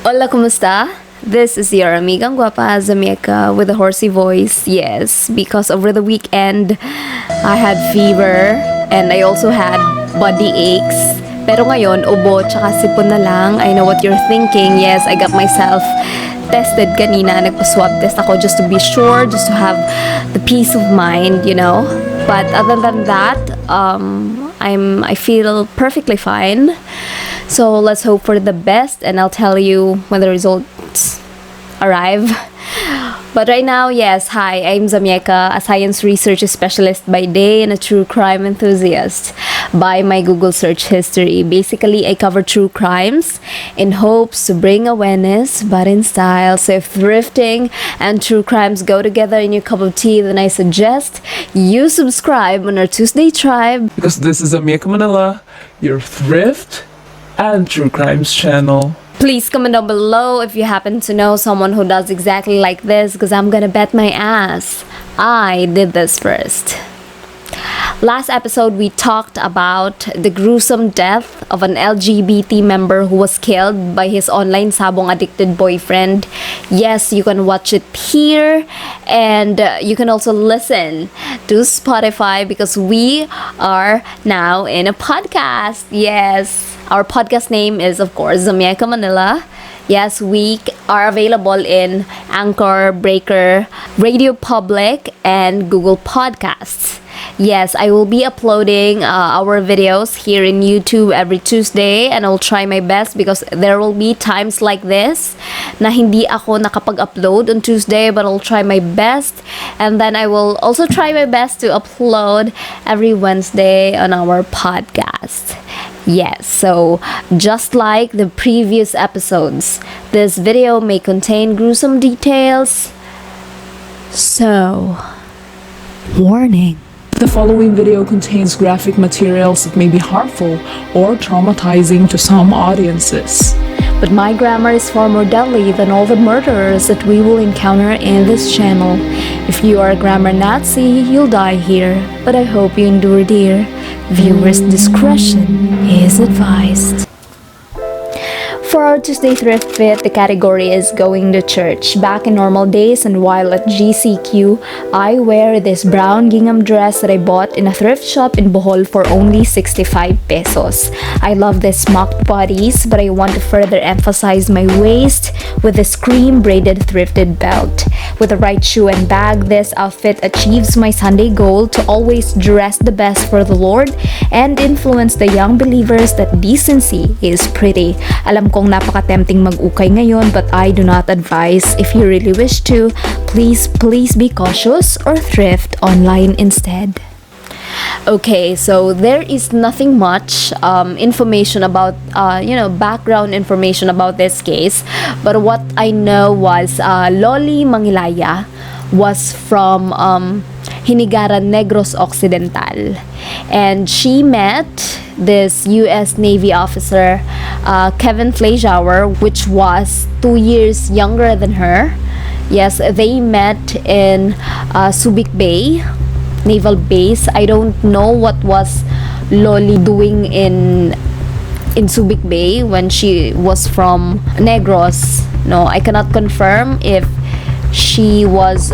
Hola, kumusta? This is your amigang guapa, Zamieca, with a horsey voice. Yes, because over the weekend, I had fever and I also had body aches. Pero ngayon, ubo tsaka sipon na lang. I know what you're thinking. Yes, I got myself tested kanina. Nagpa-swab test ako just to be sure, just to have the peace of mind, you know. But other than that, I feel perfectly fine. So let's hope for the best, and I'll tell you when the results arrive. But right now, yes, hi, I'm Zamieca, a science research specialist by day and a true crime enthusiast by my Google search history. Basically, I cover true crimes in hopes to bring awareness, but in style. So if thrifting and true crimes go together in your cup of tea, then I suggest you subscribe on our Tuesday Tribe. Because this is zamieca.manila, your thrift and true crimes channel. Please comment down below if you happen to know someone who does exactly like this, because I'm gonna bet my ass I did this first. Last episode, we talked about the gruesome death of an LGBT member who was killed by his online sabong addicted boyfriend. Yes, you can watch it here, and you can also listen to Spotify because we are now in a podcast. Yes, our podcast name is, of course, Zamieca Manila. Yes, we are available in Anchor, Breaker, Radio Public, and Google Podcasts. Yes, I will be uploading our videos here in YouTube every Tuesday, and I'll try my best because there will be times like this na hindi ako nakapag-upload on Tuesday, but I'll try my best. And then I will also try my best to upload every Wednesday on our podcast. Yes, so just like the previous episodes, this video may contain gruesome details. So, warning. The following video contains graphic materials that may be harmful or traumatizing to some audiences. But my grammar is far more deadly than all the murderers that we will encounter in this channel. If you are a grammar Nazi, you'll die here. But I hope you endure, dear. Viewers' discretion is advised. For our Tuesday Thrift Fit, the category is going to church. Back in normal days and while at GCQ, I wear this brown gingham dress that I bought in a thrift shop in Bohol for only 65 pesos. I love the smocked bodies, but I want to further emphasize my waist with this cream braided thrifted belt. With the right shoe and bag, this outfit achieves my Sunday goal to always dress the best for the Lord and influence the young believers that decency is pretty. Alam kong napaka-tempting mag-ukay ngayon, but I do not advise. If you really wish to, please be cautious or thrift online instead. Okay, so there is nothing much information about, background information about this case. But what I know was Lolly Mangilaya was from Hinigaran, Negros Occidental. And she met this U.S. Navy officer, Kevin Fleischauers, which was 2 years younger than her. Yes, they met in Subic Bay Naval Base. I don't know what was Lolly doing in Subic Bay when she was from Negros. No, I cannot confirm if she was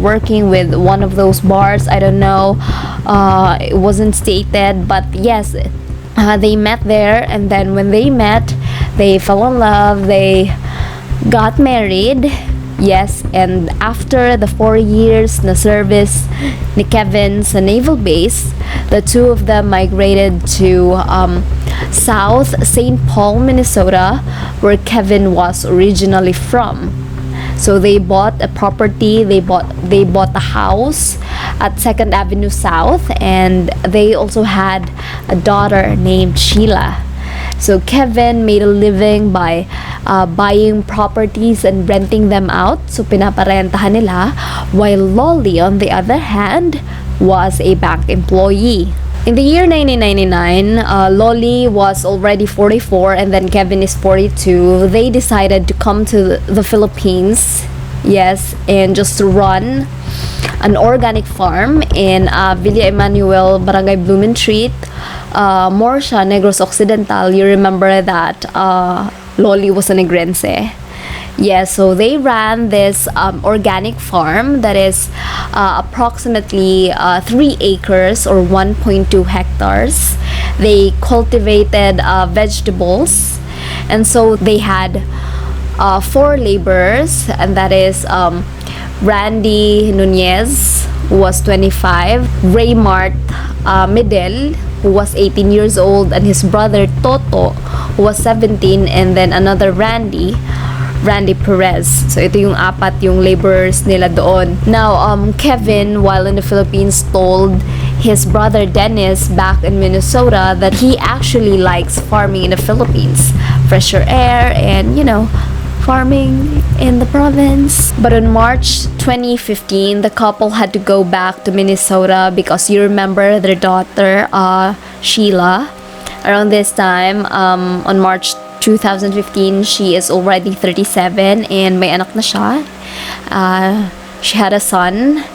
working with one of those bars. I don't know. It wasn't stated, but yes, they met there, and then when they met, they fell in love, they got married. Yes, and after the 4 years na service ni Kevin sa naval base, the two of them migrated to South St. Paul, Minnesota, where Kevin was originally from. So they bought a property, they bought a house at 2nd Avenue South, and they also had a daughter named Sheila. So Kevin made a living by buying properties and renting them out. So pinaparentahan nila, while Lolly, on the other hand, was a bank employee. In the year 1999, Lolly was already 44 and then Kevin is 42. They decided to come to the Philippines, yes, and just to run an organic farm in Villa Emmanuel, Barangay Blumentritt, more siya Negros Occidental. You remember that Lolly was a negrense. Yes, so they ran this organic farm that is approximately 3 acres or 1.2 hectares. They cultivated vegetables, and so they had 4 laborers, and that is Randy Nunez, who was 25, Raymart Medel, who was 18 years old, and his brother Toto, who was 17, and then another Randy Perez. So ito yung 4 yung laborers nila doon. Now, Kevin, while in the Philippines, told his brother Dennis back in Minnesota that he actually likes farming in the Philippines. Fresher air and, farming in the province. But on March 2015, the couple had to go back to Minnesota because you remember their daughter, Sheila. Around this time, on March 2015, she is already 37 and may anak na siya. She had a son,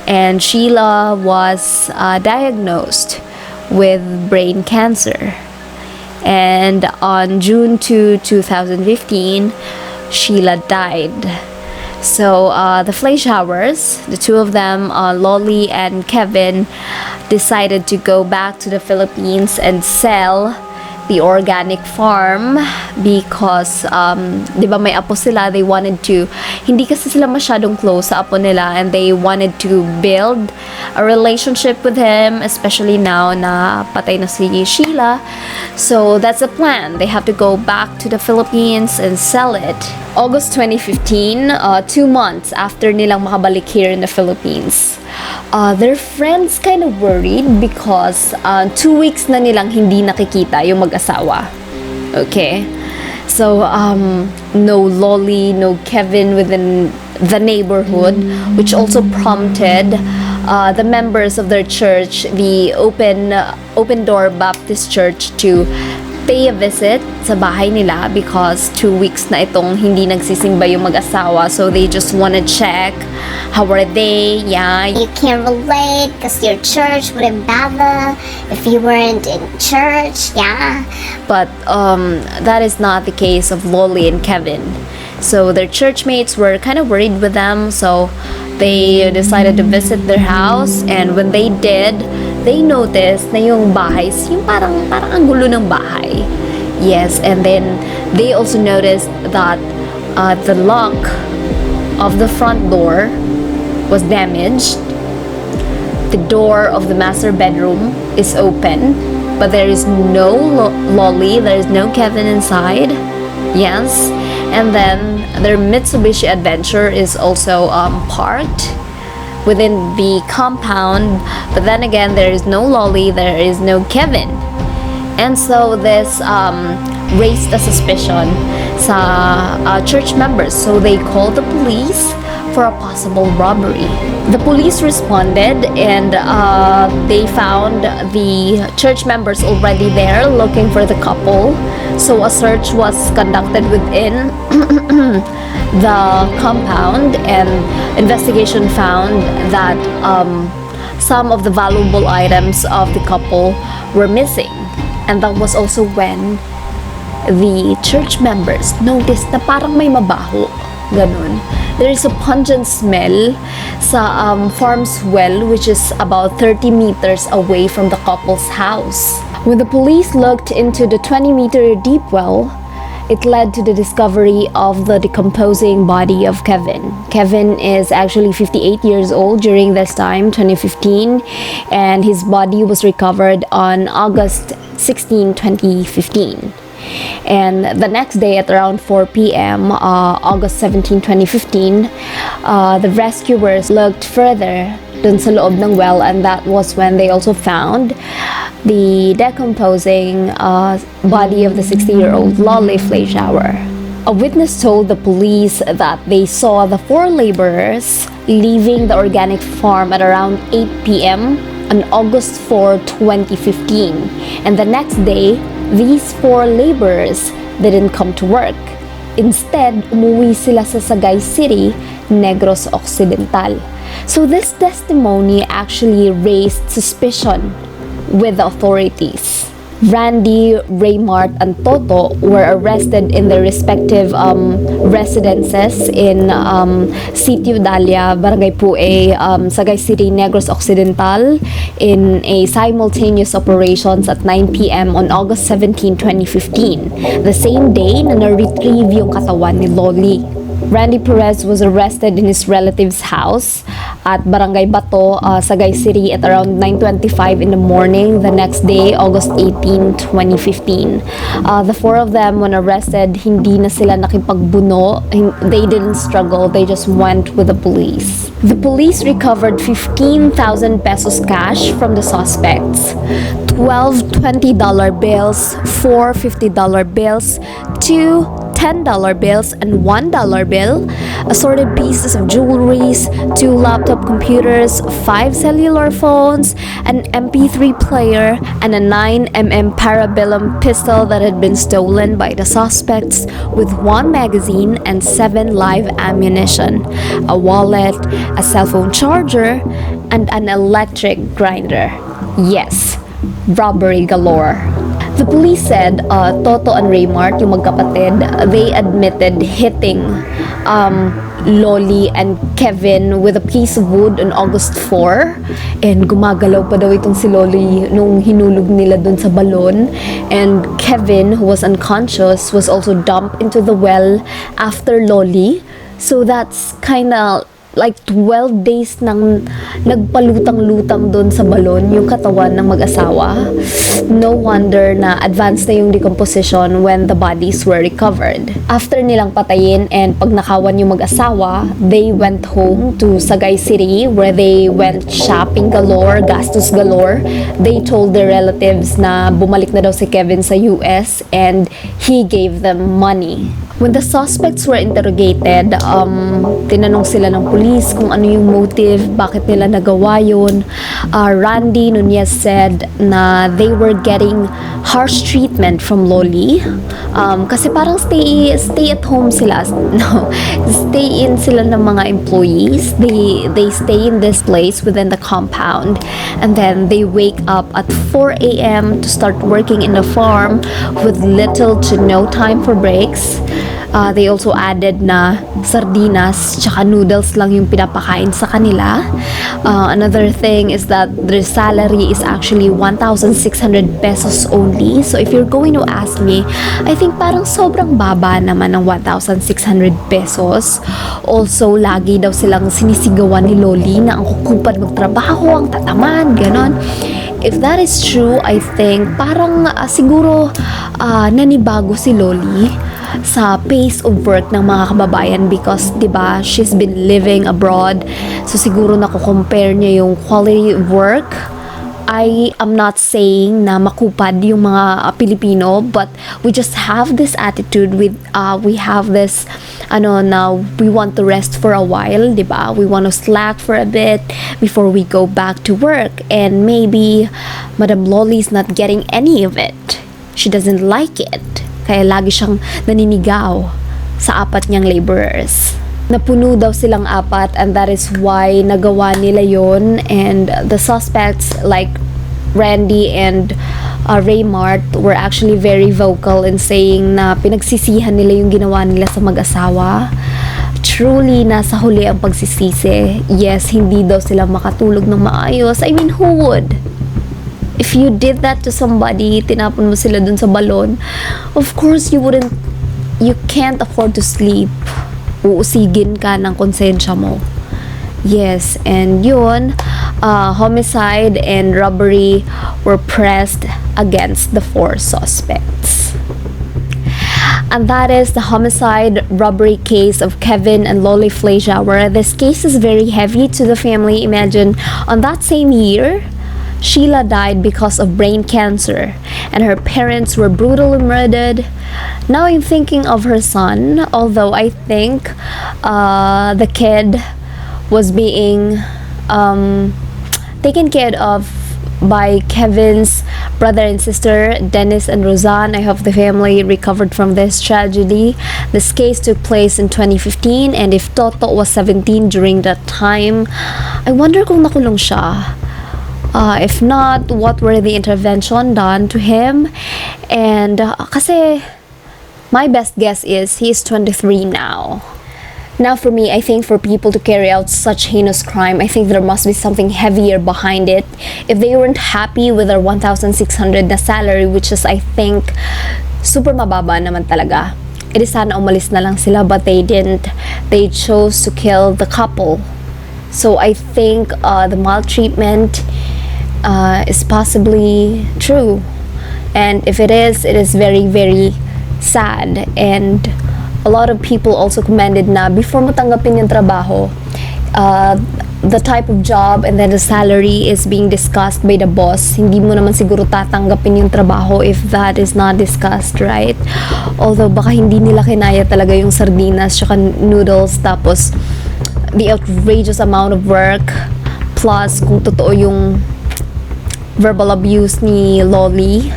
and Sheila was diagnosed with brain cancer. And on June 2, 2015, Sheila died. So the Fleischauers, the two of them, Lolly and Kevin, decided to go back to the Philippines and sell the organic farm because di ba may apo sila, they wanted to, hindi kasi sila masyadong close sa apo nila, and they wanted to build a relationship with him, especially now na patay na si Sheila. So that's the plan. They have to go back to the Philippines and sell it. August 2015, 2 months after nilang makabalik here in the Philippines, their friends kind of worried because 2 weeks na nilang hindi nakikita yung mag-asawa. Okay? So, no Lolly, no Kevin within the neighborhood, which also prompted the members of their church, the Open Door Baptist Church, to pay a visit sa bahay nila because 2 weeks na itong hindi nagsisimba yung mag-asawa. So they just wanna check how are they. Yeah, You can't relate because your church wouldn't bother if you weren't in church, yeah. but that is not the case of Lolly and Kevin. So their church mates were kind of worried with them, so they decided to visit their house, and when they did, they noticed na yung bahay, yung parang ang gulo ng bahay. Yes, and then they also noticed that the lock of the front door was damaged. The door of the master bedroom is open, but there is no Lolly, there is no Kevin inside. Yes, and then their Mitsubishi Adventure is also parked within the compound, but then again, there is no Lolly, there is no Kevin. And so this raised a suspicion sa church members, so they called the police for a possible robbery. The police responded, and they found the church members already there looking for the couple. So a search was conducted within the compound, and investigation found that some of the valuable items of the couple were missing. And that was also when the church members noticed na parang may mabaho. Ganun. There is a pungent smell sa farm's well, which is about 30 meters away from the couple's house. When the police looked into the 20-meter deep well, it led to the discovery of the decomposing body of Kevin. Kevin is actually 58 years old during this time, 2015, and his body was recovered on August 16, 2015. And the next day at around 4 p.m., August 17, 2015, the rescuers looked further dun sa loob ng well, and that was when they also found the decomposing body of the 60-year-old Lolly Fleischauer. A witness told the police that they saw the 4 laborers leaving the organic farm at around 8 p.m. on August 4, 2015. And the next day, these 4 laborers didn't come to work. Instead, umuwi sila sa Sagay City, Negros Occidental. So this testimony actually raised suspicion with the authorities. Randy, Raymart, and Toto were arrested in their respective residences in Sitio Dalia, Barangay Puey, Sagay City, Negros Occidental in a simultaneous operations at 9 p.m. on August 17, 2015. The same day na na-retrieve yung katawan ni Lolly. Randy Perez was arrested in his relative's house at Barangay Bato, Sagay City at around 9:25 in the morning the next day, August 18, 2015. The four of them, when arrested, hindi na sila nakipagbuno. They didn't struggle. They just went with the police. The police recovered 15,000 pesos cash from the suspects, 12 $20 bills, 4 $50 bills, 2 $10 bills and $1 bill, assorted pieces of jewelries, 2 laptop computers, 5 cellular phones, an MP3 player, and a 9mm parabellum pistol that had been stolen by the suspects, with 1 magazine and 7 live ammunition, a wallet, a cell phone charger, and an electric grinder. Yes, robbery galore. The police said Toto and Raymart, yung magkapatid, they admitted hitting Lolly and Kevin with a piece of wood on August 4. And gumagalaw pa daw itong si Lolly nung hinulog nila dun sa balon. And Kevin, who was unconscious, was also dumped into the well after Lolly. So that's kinda like 12 days nang nagpalutang-lutang doon sa balon yung katawan ng mag-asawa. No wonder na advanced na yung decomposition when the bodies were recovered. After nilang patayin and pagnakawan yung mag-asawa, they went home to Sagay City where they went shopping galore, gastos galore. They told their relatives na bumalik na daw si Kevin sa US and he gave them money. When the suspects were interrogated, tinanong sila ng police kung ano yung motive, bakit nila nagawa yun. Randy Nunez said na they were getting harsh treatment from Lolly. Kasi parang stay at home sila. No, stay in sila ng mga employees. They stay in this place within the compound. And then they wake up at 4 a.m. to start working in the farm with little to no time for breaks. They also added na sardinas tsaka noodles lang yung pinapakain sa kanila. Another thing is that their salary is actually 1,600 pesos only. So if you're going to ask me, I think parang sobrang baba naman ng 1,600 pesos. Also, lagi daw silang sinisigawan ni Lolly na ang kukupad magtrabaho, ang tatamad, ganon. If that is true, I think parang siguro nanibago si Lolly sa pace of work ng mga kababayan because, diba, she's been living abroad. So, siguro nako-compare niya yung quality of work. I am not saying na makupad yung mga Pilipino, but we just have this attitude with, we have this, now we want to rest for a while, diba? We want to slack for a bit before we go back to work. And maybe Madam Lolly's not getting any of it. She doesn't like it. Kaya lagi siyang naninigaw sa apat niyang laborers. Napuno daw silang apat and that is why nagawa nila yon. And the suspects like Randy and Raymart were actually very vocal in saying na pinagsisihan nila yung ginawa nila sa mag-asawa. Truly, nasa huli ang pagsisisi. Yes, hindi daw sila makatulog ng maayos. I mean, who would? If you did that to somebody, tinapon mo sila dun sa balon, of course, you can't afford to sleep. Uusigin ka ng konsensya mo. Yes, and yun, homicide and robbery were pressed against the 4 suspects. And that is the homicide robbery case of Kevin and Lolly Fleischauers. This case is very heavy to the family. Imagine, on that same year, Sheila died because of brain cancer, and her parents were brutally murdered. Now I'm thinking of her son, although I think the kid was being taken care of by Kevin's brother and sister, Dennis and Roseanne. I hope the family recovered from this tragedy. This case took place in 2015, and if Toto was 17 during that time, I wonder kung nakulong siya. If not, what were the intervention done to him? And kasi my best guess is he's 23 now. Now for me, I think for people to carry out such heinous crime, I think there must be something heavier behind it. If they weren't happy with their 1,600 na salary, which is I think super mababa naman talaga, edi sana umalis na lang sila, but they didn't. They chose to kill the couple. So I think the maltreatment is possibly true. And if it is very, very sad. And a lot of people also commended na before mo tanggapin yung trabaho, the type of job and then the salary is being discussed by the boss. Hindi mo naman siguro tatanggapin yung trabaho if that is not discussed, right? Although baka hindi nila kinaya talaga yung sardinas tsaka noodles, tapos the outrageous amount of work, plus kung totoo yung verbal abuse ni Lolly.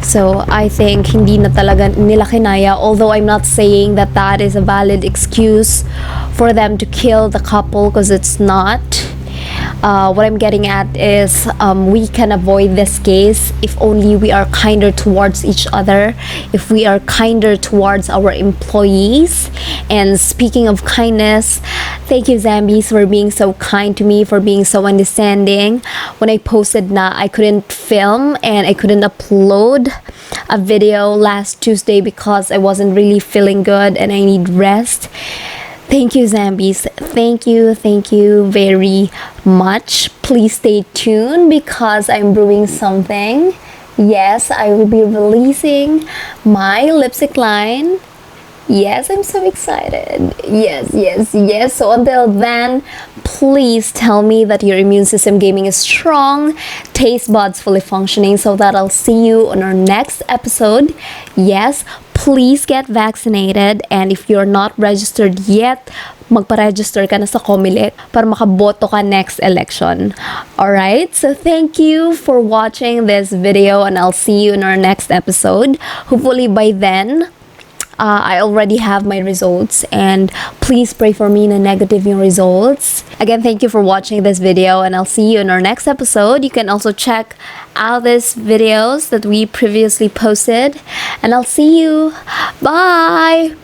So, I think hindi na talaga nila kinaya, although I'm not saying that that is a valid excuse for them to kill the couple, because it's not. What I'm getting at is we can avoid this case if only we are kinder towards each other, if we are kinder towards our employees. And speaking of kindness, thank you Zambies for being so kind to me, for being so understanding. When I posted na I couldn't film and I couldn't upload a video last Tuesday because I wasn't really feeling good and I need rest. Thank you, Zambies. Thank you very much. Please stay tuned because I'm brewing something. Yes, I will be releasing my lipstick line. Yes, I'm so excited. Yes. So until then, please tell me that your immune system gaming is strong, taste buds fully functioning, so that I'll see you on our next episode. Yes, please get vaccinated, and if you're not registered yet, magpa-register ka na sa Comelec para makaboto ka next election. Alright, so thank you for watching this video, and I'll see you in our next episode. Hopefully by then, I already have my results, and please pray for me na negative yung results. Again, thank you for watching this video, and I'll see you in our next episode. You can also check out these videos that we previously posted, and I'll see you. Bye!